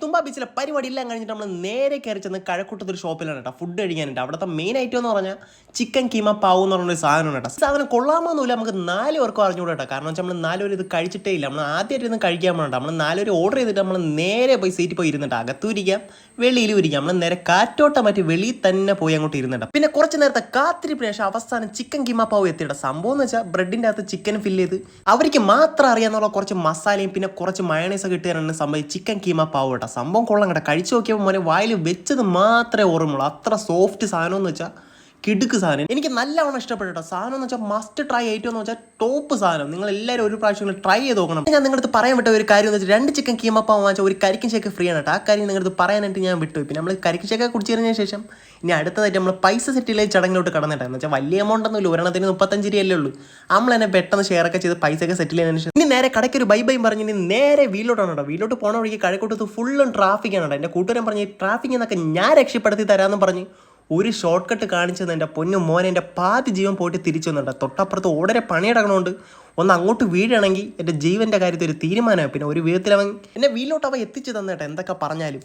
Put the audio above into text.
തുമ്പ ബീച്ചിലെ പരിപാടി എല്ലാം കഴിഞ്ഞിട്ട് നമ്മൾ നേരെ കയറി ചെന്ന് കഴക്കൂട്ടത്തൊരു ഷോപ്പിലാണ് കേട്ടോ ഫുഡ് കഴിക്കാനുണ്ട്. അവിടുത്തെ മെയിൻ ഐറ്റം എന്ന് പറഞ്ഞാൽ ചിക്കൻ കീമ പാവ് എന്ന് പറഞ്ഞൊരു സാധനമാണ് കേട്ടോ. സാധനം കൊള്ളാമൊന്നുമില്ല, നമുക്ക് 4 പേർക്കും അറിഞ്ഞുകൂടാ കേട്ടോ. കാരണം വെച്ചാൽ നമ്മൾ 4 പേര് ഇത് കഴിച്ചിട്ടേ ഇല്ല. നമ്മൾ ആദ്യമായിട്ട് ഇരുന്ന് കഴിക്കാൻ പോകണ്ട. നമ്മൾ 4 പേര് ഓർഡർ ചെയ്തിട്ട് നമ്മൾ നേരെ പോയി സീറ്റിൽ പോയി ഇരുന്നിട്ട് അകത്തും ഇരിക്കാം വെളിയിലും ഇരിക്കാം. നമ്മൾ നേരെ കാറ്റോട്ടം മാറ്റി വെളിയിൽ തന്നെ പോയി അങ്ങോട്ട് ഇരുന്നിട്ട് പിന്നെ കുറച്ച് നേരത്തെ കാത്തിരിപ്പിന് ശേഷം അവസാനം ചിക്കൻ കീമ പാവ് എത്തിയിട്ട. സംഭവം എന്ന് വെച്ചാൽ ബ്രെഡിൻ്റെ അകത്ത് ചിക്കൻ ഫില്ല് ചെയ്ത് അവർക്ക് മാത്രം അറിയാന്നുള്ള കുറച്ച് മസാലയും പിന്നെ കുറച്ച് മയണൈസൊക്കെ ഇട്ടുതരാനാണ് സംഭവം ചിക്കൻ കീമ പാവ് കേട്ടോ. സംഭവം കൊള്ളാം കേട്ടോ. കഴിച്ചു നോക്കിയപ്പോൾ മോനെ വായിൽ വെച്ചത് മാത്രമേ ഓർമ്മയുള്ളൂ. അത്ര സോഫ്റ്റ് സാധനം എന്ന് വെച്ചാൽ കിടുക്ക് സാധനം. എനിക്ക് നല്ലവണ്ണം ഇഷ്ടപ്പെട്ടു കേട്ടോ. സാധനം എന്ന് വെച്ചാൽ മസ്റ്റ് ട്രൈ ഐറ്റം എന്ന് വെച്ചാൽ ടോപ്പ് സാധനം. നിങ്ങൾ എല്ലാവരും ഒരു പ്രാവശ്യം ട്രൈ ചെയ്ത് നോക്കണം. ഞാൻ നിങ്ങളുടെ പറയാൻ വിട്ട ഒരു കാര്യം എന്ന് വെച്ചാൽ 2 ചിക്കൻ കീമ പാവ് വാങ്ങിച്ചാൽ ഒരു കരിക്കൻ ഷേക്ക് ഫ്രീ ആണ് കേട്ടോ. ആ കാര്യം നിങ്ങളുടെ പറയാനായിട്ട് ഞാൻ വിട്ടു. പിന്നെ നമ്മൾ കരിക്കൻ ഷേക്ക് കുടിച്ചു കഴിഞ്ഞ ശേഷം ഇനി അടുത്തതായിട്ട് നമ്മൾ പൈസ സെറ്റിലെ ചടങ്ങിലോട്ട് കടന്നിട്ടായിരുന്നു വെച്ചാൽ വലിയ എമൗണ്ട് ഒന്നുമില്ല. ഒരെണ്ണത്തിന് 35 രൂപയല്ലേ ഉള്ളൂ. നമ്മൾ തന്നെ പെട്ടെന്ന് ഷെയർ ഒക്കെ ചെയ്ത് പൈസയൊക്കെ സെറ്റിൽ ചെയ്തതിന് ശേഷം ഇനി നേരെ കടയ്ക്ക് ഒരു ബൈ ബൈ പറഞ്ഞ് ഇനി നേരെ വീട്ടിലോട്ടാണ് കേട്ടോ. വീട്ടിലോട്ട് പോണ വഴിക്ക് കഴക്കൂട്ടത്ത് ഫുള്ളും ട്രാഫിക്കാണ് കേട്ടോ. എൻ്റെ കൂട്ടുകാരൻ പറഞ്ഞ് ഈ ട്രാഫിക് എന്നൊക്കെ ഞാൻ രക്ഷപ്പെടുത്തി തരാമെന്ന് പറഞ്ഞ് ഒരു ഷോർട്ട് കട്ട് കാണിച്ചത് എൻ്റെ പൊന്നു മോനെ എൻ്റെ പാതി ജീവൻ പോയിട്ട് തിരിച്ചു വന്നിട്ട്. തൊട്ടപ്പുറത്ത് ഓടരെ പണിയടക്കണോണ്ട് ഒന്ന് അങ്ങോട്ട് വീഴണമെങ്കിൽ എൻ്റെ ജീവൻ്റെ കാര്യത്തിൽ ഒരു തീരുമാനമാണ്. പിന്നെ ഒരു വിധത്തിൽ അവൻ എന്നെ വീട്ടിലോട്ട് അവൻ എത്തിച്ചു തന്നേട്ടെ എന്തൊക്കെ പറഞ്ഞാലും.